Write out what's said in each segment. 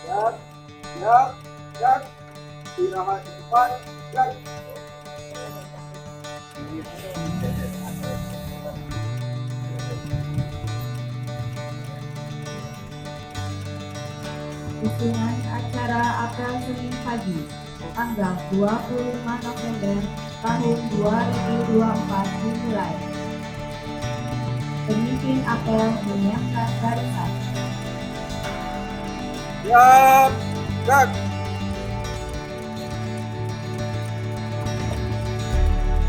Jak, jak, jak. Istirahat di depan. Jak. Susunan acara apel Senin pagi, tanggal 25 November tahun 2024 dimulai. Pemimpin apel menyiapkan barisan. Siap, jak.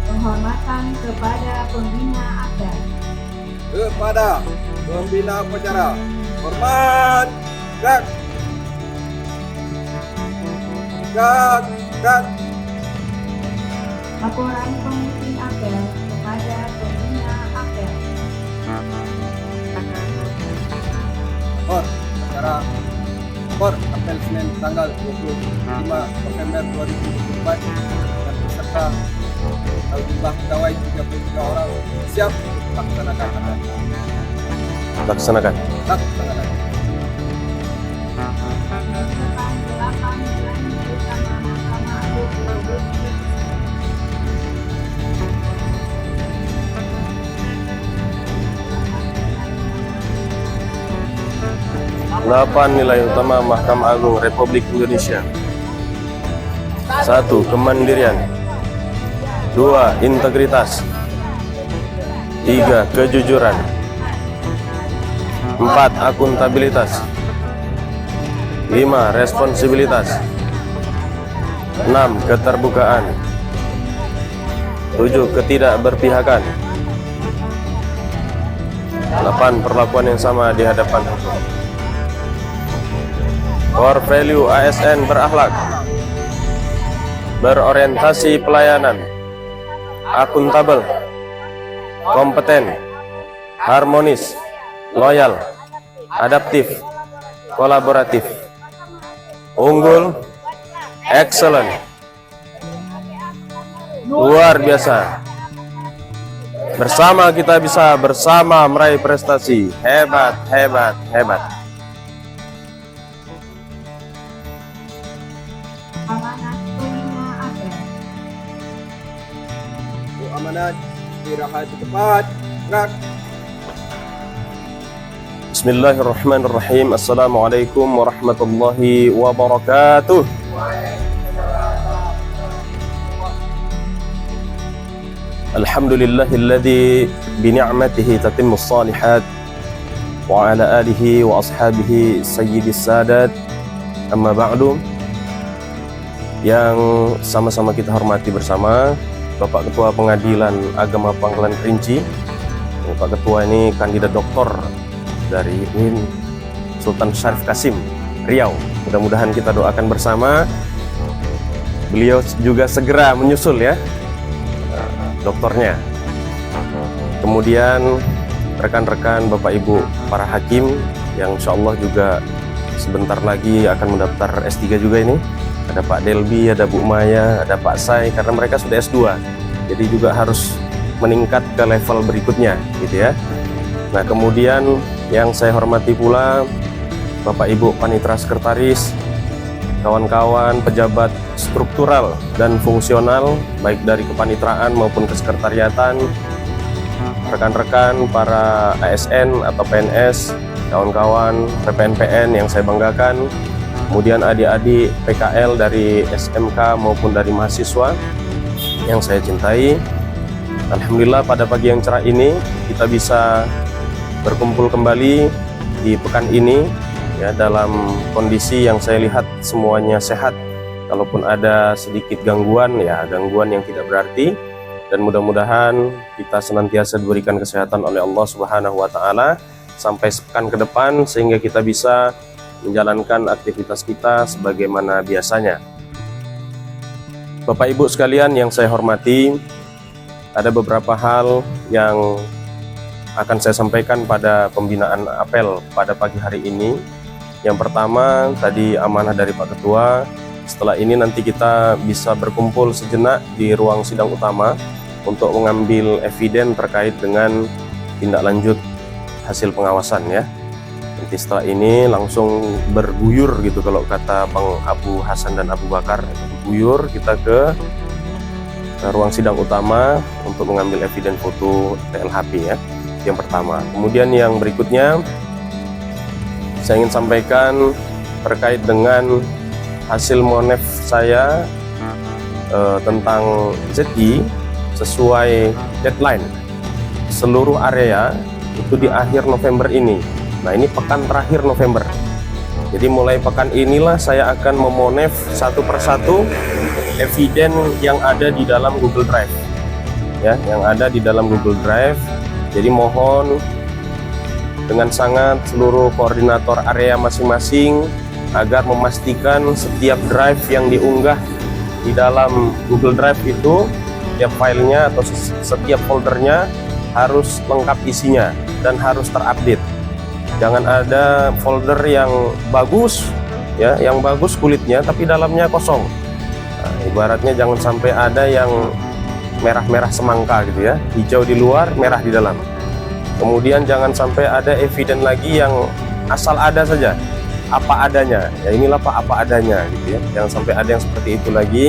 Penghormatan kepada pembina apel. Kepada pembina upacara, hormat, jak. Jak, jak. Laporan pemimpin apel kepada pembina apel. Acara apel Senin tanggal 25 November 2024 dan peserta jumlah pegawai 33 orang siap laksanakan apel. Laksanakan. Laksanakan. Penetapan 8 nilai utama Mahkamah Agung Republik Indonesia. 8 nilai utama Mahkamah Agung Republik Indonesia. 1. Kemandirian. 2. Integritas. 3. Kejujuran. 4. Akuntabilitas. 5. Responsibilitas. 6. Keterbukaan. 7. Ketidakberpihakan. 8. Perlakuan yang sama di hadapan hukum. Core value ASN berakhlak, berorientasi pelayanan, akuntabel, kompeten, harmonis, loyal, adaptif, kolaboratif, unggul, excellent, luar biasa. Bersama kita bisa, bersama meraih prestasi. Hebat, hebat, hebat. Amanat pembina apel. Amanat, istirahat di tempat. Gerak. Bismillahirrahmanirrahim. Assalamualaikum warahmatullahi wabarakatuh. Alhamdulillahilladzi bini'matihi tatimmus salihat wa ala alihi wa ashabihi sayyidis sadat. Amma ba'du. Yang sama-sama kita hormati bersama Bapak Ketua Pengadilan Agama Pangkalan Kerinci. Pak Ketua ini kandidat doktor dari UIN Sultan Syarif Kasim, Riau. Mudah-mudahan kita doakan bersama beliau juga segera menyusul ya doktornya. Kemudian rekan-rekan Bapak Ibu para hakim yang insya Allah juga sebentar lagi akan mendaftar S3 juga ini. Ada Pak Delbi, ada Bu Maya, ada Pak Sai, karena mereka sudah S2. Jadi juga harus meningkat ke level berikutnya gitu ya. Nah, kemudian yang saya hormati pula Bapak Ibu Panitera Sekretaris, kawan-kawan pejabat struktural dan fungsional baik dari kepanitraan maupun kesekretariatan, rekan-rekan para ASN atau PNS, kawan-kawan PPNPN yang saya banggakan, kemudian adik-adik PKL dari SMK maupun dari mahasiswa yang saya cintai. Alhamdulillah pada pagi yang cerah ini kita bisa berkumpul kembali di pekan ini ya, dalam kondisi yang saya lihat semuanya sehat. Kalaupun ada sedikit gangguan, ya gangguan yang tidak berarti, dan mudah-mudahan kita senantiasa diberikan kesehatan oleh Allah Subhanahu wa taala sampai sepekan ke depan sehingga kita bisa menjalankan aktivitas kita sebagaimana biasanya. Bapak Ibu sekalian yang saya hormati, ada beberapa hal yang akan saya sampaikan pada pembinaan apel pada pagi hari ini. Yang pertama, tadi amanah dari Pak Ketua. Setelah ini nanti kita bisa berkumpul sejenak di ruang sidang utama untuk mengambil eviden terkait dengan tindak lanjut hasil pengawasan ya. Nanti setelah ini langsung berguyur gitu kalau kata Bang Abu Hasan dan Abu Bakar, berguyur kita ke ruang sidang utama untuk mengambil eviden foto TLHP ya, yang pertama. Kemudian yang berikutnya saya ingin sampaikan terkait dengan hasil monef saya tentang ZI sesuai deadline seluruh area itu di akhir November ini. Nah, ini pekan terakhir November. Jadi mulai pekan inilah saya akan memonef satu persatu eviden yang ada di dalam Google Drive ya, yang ada di dalam Google Drive. Jadi mohon dengan sangat seluruh koordinator area masing-masing agar memastikan setiap drive yang diunggah di dalam Google Drive itu, setiap filenya atau setiap foldernya harus lengkap isinya dan harus terupdate. Jangan ada folder yang bagus ya, yang bagus kulitnya tapi dalamnya kosong. Nah, ibaratnya jangan sampai ada yang merah-merah semangka gitu ya, hijau di luar, merah di dalam. Kemudian jangan sampai ada eviden lagi yang asal ada saja, apa adanya. Ya inilah Pak, apa adanya gitu ya. Jangan sampai ada yang seperti itu lagi.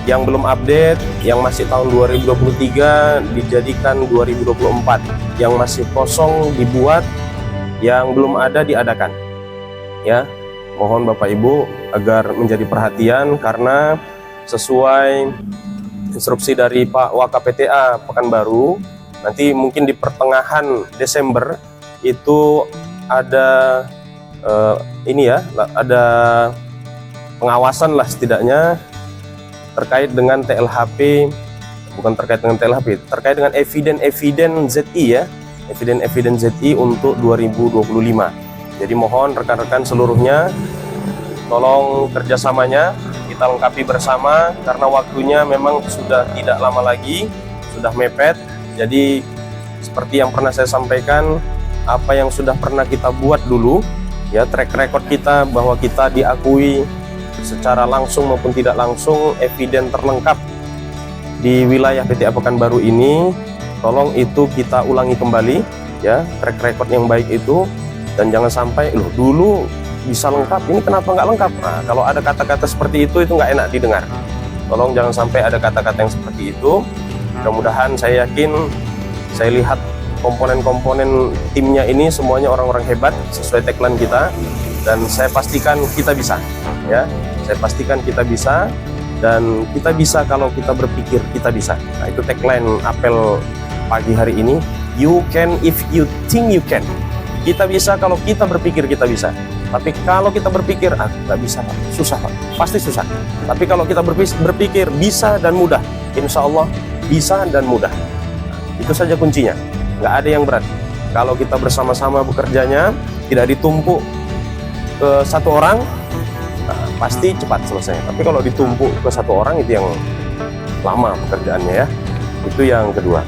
Yang belum update, yang masih tahun 2023 dijadikan 2024. Yang masih kosong dibuat, yang belum ada diadakan. Ya, mohon Bapak Ibu agar menjadi perhatian karena sesuai instruksi dari Pak WKPTA Pekanbaru, nanti mungkin di pertengahan Desember itu ada ini ya, ada pengawasan lah setidaknya terkait dengan TLHP, bukan terkait dengan TLHP, terkait dengan eviden ZI ya, eviden ZI untuk 2025. Jadi mohon rekan-rekan seluruhnya tolong kerjasamanya kita lengkapi bersama karena waktunya memang sudah tidak lama lagi, sudah mepet. Jadi seperti yang pernah saya sampaikan, apa yang sudah pernah kita buat dulu ya, track record kita bahwa kita diakui secara langsung maupun tidak langsung eviden terlengkap di wilayah PTA Pekanbaru ini, tolong itu kita ulangi kembali ya, track record yang baik itu. Dan jangan sampai loh dulu bisa lengkap, ini kenapa nggak lengkap. Nah, kalau ada kata-kata seperti itu nggak enak didengar. Tolong jangan sampai ada kata-kata yang seperti itu. Mudah-mudahan saya yakin, saya lihat komponen-komponen timnya ini semuanya orang-orang hebat sesuai tagline kita, dan saya pastikan kita bisa ya, saya pastikan kita bisa, dan kita bisa kalau kita berpikir kita bisa. Nah, itu tagline apel pagi hari ini, you can if you think you can. Kita bisa kalau kita berpikir kita bisa. Tapi kalau kita berpikir nggak bisa Pak, susah Pak, pasti susah. Tapi kalau kita berpikir bisa dan mudah, insya Allah bisa dan mudah. Itu saja kuncinya, nggak ada yang berat. Kalau kita bersama-sama bekerjanya, tidak ditumpuk ke satu orang, nah, pasti cepat selesai. Tapi kalau ditumpuk ke satu orang itu yang lama pekerjaannya ya. Itu yang kedua.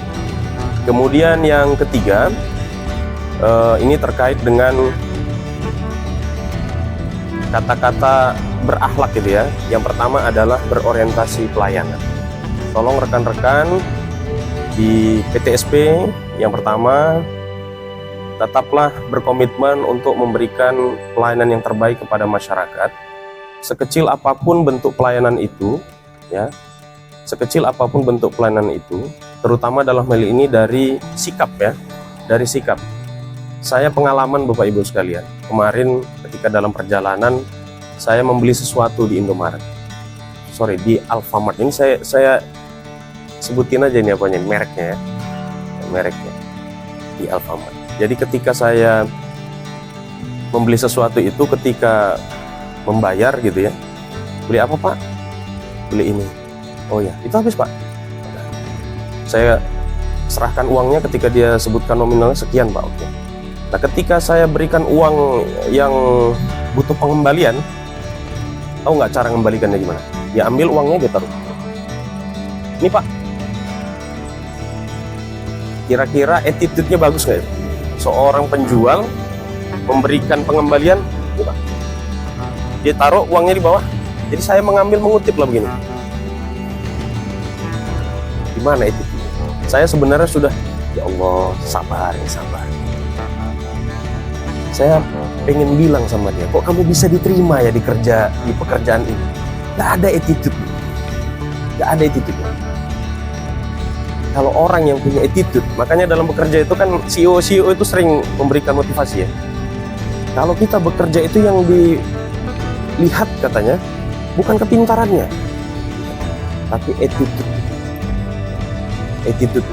Kemudian yang ketiga, ini terkait dengan kata-kata berakhlak gitu ya. Yang pertama adalah berorientasi pelayanan. Tolong rekan-rekan di PTSP yang pertama, tetaplah berkomitmen untuk memberikan pelayanan yang terbaik kepada masyarakat. Sekecil apapun bentuk pelayanan itu ya, sekecil apapun bentuk pelayanan itu, terutama dalam hal ini dari sikap ya, dari sikap. Saya pengalaman Bapak Ibu sekalian, kemarin ketika dalam perjalanan saya membeli sesuatu di Indomaret, di Alfamart. Ini saya sebutin aja ini apanya, mereknya ya, mereknya di Alfamart. Jadi ketika saya membeli sesuatu itu, ketika membayar gitu ya, beli apa Pak? Beli ini. Oh ya, itu habis Pak. Saya serahkan uangnya ketika dia sebutkan nominalnya sekian Pak. Oke. Nah, ketika saya berikan uang yang butuh pengembalian, tahu nggak cara mengembalikannya gimana? Dia ambil uangnya, dia taruh. Ini Pak, kira-kira attitude-nya bagus nggak ya? Seorang penjual memberikan pengembalian, ini Pak, dia taruh uangnya di bawah. Jadi saya mengutip lah begini. Gimana itu? Saya sebenarnya sudah, ya Allah, sabar ya sabar. Saya pengen bilang sama dia, kok kamu bisa diterima ya di pekerjaan ini? Gak ada attitude. Gak ada attitude. Kalau orang yang punya attitude, makanya dalam bekerja itu kan CEO itu sering memberikan motivasi ya. Kalau kita bekerja itu yang dilihat katanya bukan kepintarannya, tapi attitude.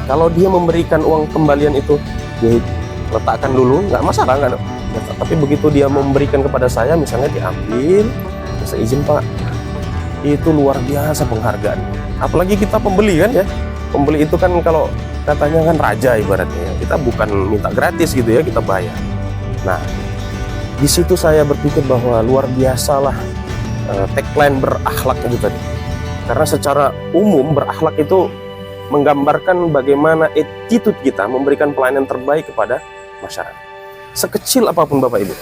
Kalau dia memberikan uang kembalian itu, dia letakkan dulu, nggak masalah, nggak ada. Tapi begitu dia memberikan kepada saya, misalnya diambil, saya izin Pak, itu luar biasa penghargaan. Apalagi kita pembeli kan ya, pembeli itu kan kalau katanya kan raja ibaratnya, kita bukan minta gratis gitu ya, kita bayar. Nah, di situ saya berpikir bahwa luar biasalah tagline berakhlak itu tadi. Karena secara umum berakhlak itu menggambarkan bagaimana attitude kita memberikan pelayanan terbaik kepada masyarakat. Sekecil apapun Bapak Ibu,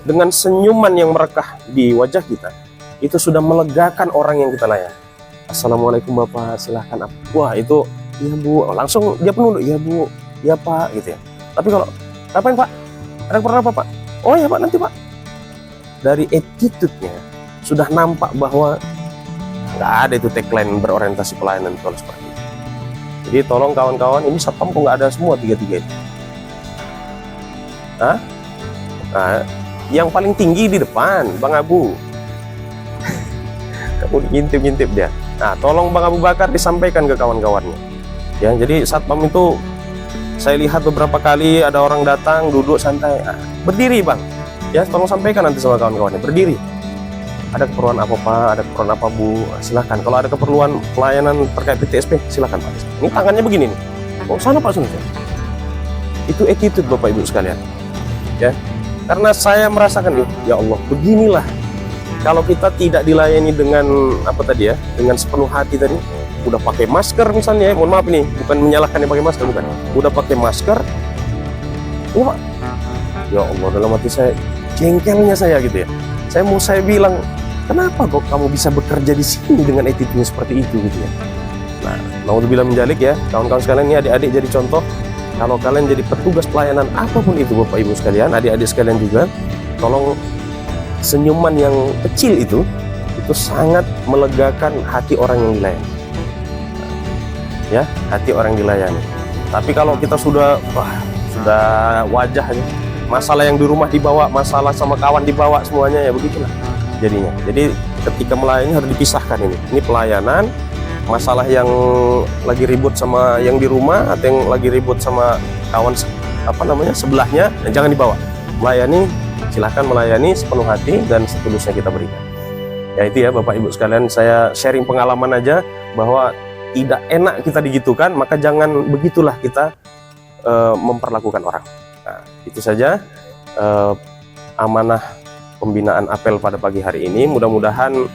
dengan senyuman yang merekah di wajah kita, itu sudah melegakan orang yang kita layani. Assalamualaikum Bapak, silahkan. Wah itu, iya Bu, langsung dia penuh, iya Bu, iya Pak, gitu ya. Tapi kalau, ngapain Pak? Ada keperluan apa Pak? Oh ya Pak, nanti Pak. Dari attitude-nya sudah nampak bahwa nggak ada itu tagline berorientasi pelayanan kalau seperti itu. Jadi tolong kawan-kawan, ini satpam kok nggak ada semua tiga-tiga itu. Nah, yang paling tinggi di depan, Bang Abu. Kamu ngintip-ngintip dia. Nah, tolong Bang Abu Bakar disampaikan ke kawan-kawannya. Ya, jadi satpam itu saya lihat beberapa kali ada orang datang duduk santai. Berdiri Bang. Ya, tolong sampaikan nanti sama kawan-kawannya. Berdiri. Ada keperluan apa Pak? Ada keperluan apa Bu? Silahkan. Kalau ada keperluan pelayanan terkait PTSP, silahkan Pak. Ini tangannya begini nih. Oh sana Pak, sana. Itu attitude Bapak Ibu sekalian. Ya, karena saya merasakan ya Allah, beginilah. Kalau kita tidak dilayani dengan apa tadi ya, dengan sepenuh hati tadi, udah pakai masker misalnya, mohon maaf nih, bukan menyalahkan yang pakai masker, bukan. Udah pakai masker, wah, ya Allah, dalam hati saya, jengkelnya saya gitu ya. Saya bilang, kenapa kok kamu bisa bekerja di sini dengan attitude seperti itu gitu ya. Nah, naudzubillah menjalik ya, kawan-kawan sekalian, ini adik-adik jadi contoh. Kalau kalian jadi petugas pelayanan apapun itu Bapak Ibu sekalian, adik-adik sekalian juga, tolong senyuman yang kecil itu sangat melegakan hati orang yang dilayani. Ya, hati orang yang dilayani. Tapi kalau kita sudah wajahnya, masalah yang di rumah dibawa, masalah sama kawan dibawa semuanya, ya begitulah jadinya. Jadi ketika melayani harus dipisahkan ini. Ini pelayanan, masalah yang lagi ribut sama yang di rumah atau yang lagi ribut sama kawan sebelahnya, jangan dibawa. Melayani, silahkan melayani sepenuh hati dan setulusnya kita berikan. Ya itu ya Bapak Ibu sekalian, saya sharing pengalaman aja bahwa tidak enak kita digitukan, maka jangan begitulah kita memperlakukan orang. Nah, itu saja amanah pembinaan apel pada pagi hari ini. Mudah-mudahan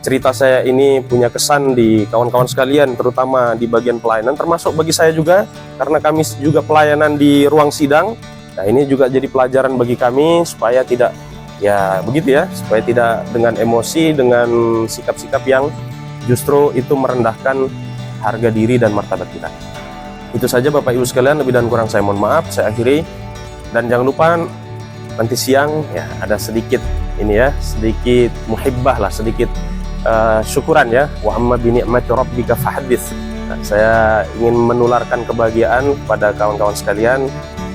cerita saya ini punya kesan di kawan-kawan sekalian, terutama di bagian pelayanan, termasuk bagi saya juga, karena kami juga pelayanan di ruang sidang. Nah, ini juga jadi pelajaran bagi kami supaya tidak ya begitu ya, supaya tidak dengan emosi, dengan sikap-sikap yang justru itu merendahkan harga diri dan martabat kita. Itu saja Bapak Ibu sekalian, lebih dan kurang saya mohon maaf. Saya akhiri, dan jangan lupa nanti siang ya ada sedikit ini ya, sedikit muhibbah lah, sedikit syukuran ya. Wa amma bi ni'mati rabbika fahaddits. Nah, saya ingin menularkan kebahagiaan pada kawan-kawan sekalian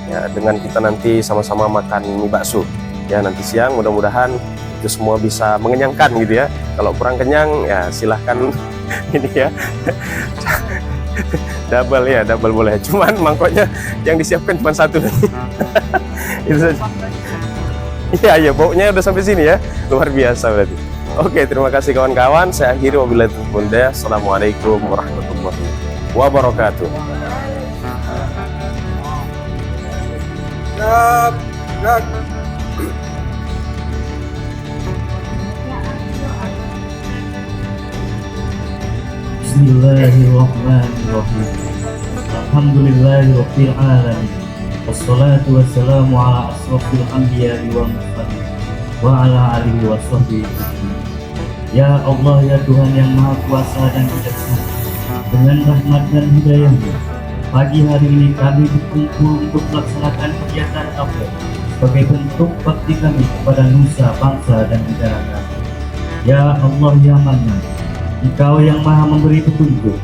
ya, dengan kita nanti sama-sama makan mie bakso ya nanti siang. Mudah-mudahan itu semua bisa mengenyangkan gitu ya. Kalau kurang kenyang ya silahkan ini ya double boleh, cuman mangkoknya yang disiapkan cuma satu. Itu saja. Iya baunya udah sampai sini ya, luar biasa berarti. Oke, terima kasih kawan-kawan, saya akhiri, wabillahi taufiq. Assalamualaikum warahmatullahi wabarakatuh. Bismillahirrahmanirrahim. Alhamdulillahirabbil alamin. Wassalatu wassalamu ala asrofil anbiya'i wal mursalin wa ala alihi wa sahbihi. Ya Allah, ya Tuhan yang Maha Kuasa dan Bijaksana, dengan rahmat dan hidayah-Mu pagi hari ini kami berkumpul untuk melaksanakan kegiatan apel sebagai bentuk bakti kami kepada nusa, bangsa, dan negara kami. Ya Allah ya Manan, Engkau yang maha memberi petunjuk,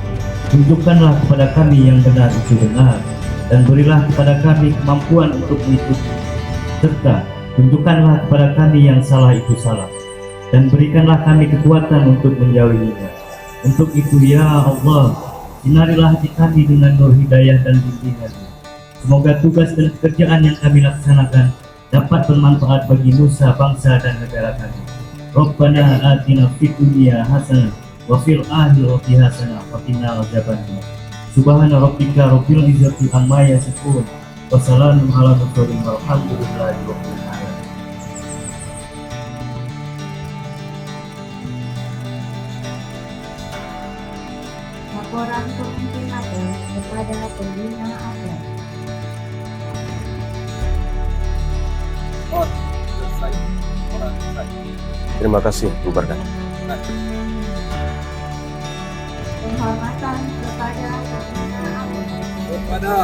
tunjukkanlah kepada kami yang benar itu benar, dan berilah kepada kami kemampuan untuk mengikuti, serta tunjukkanlah kepada kami yang salah itu salah, dan berikanlah kami kekuatan untuk menjauhinya. Untuk itu ya Allah, sinarilah hati kami dengan nur hidayah dan bimbingan. Semoga tugas dan pekerjaan yang kami laksanakan dapat bermanfaat bagi nusa, bangsa, dan negara kami. Rabbana atina fid dunya hasanah wa fil akhirati hasanah wa qina adzabannar. Subhana rabbika rabbil izzati amma yasifun wa salamun ala mursalin walhamdulillahi rabbil alamin. Laporan pemimpin apel kepada pembina apel. Oh, selesai. Orang selesai. Terima kasih, bubarkan. Penghormatan kepada pembina apel. Kepada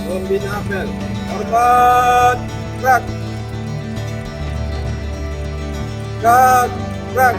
pembina apel, hormat, gerak, gerak, gerak.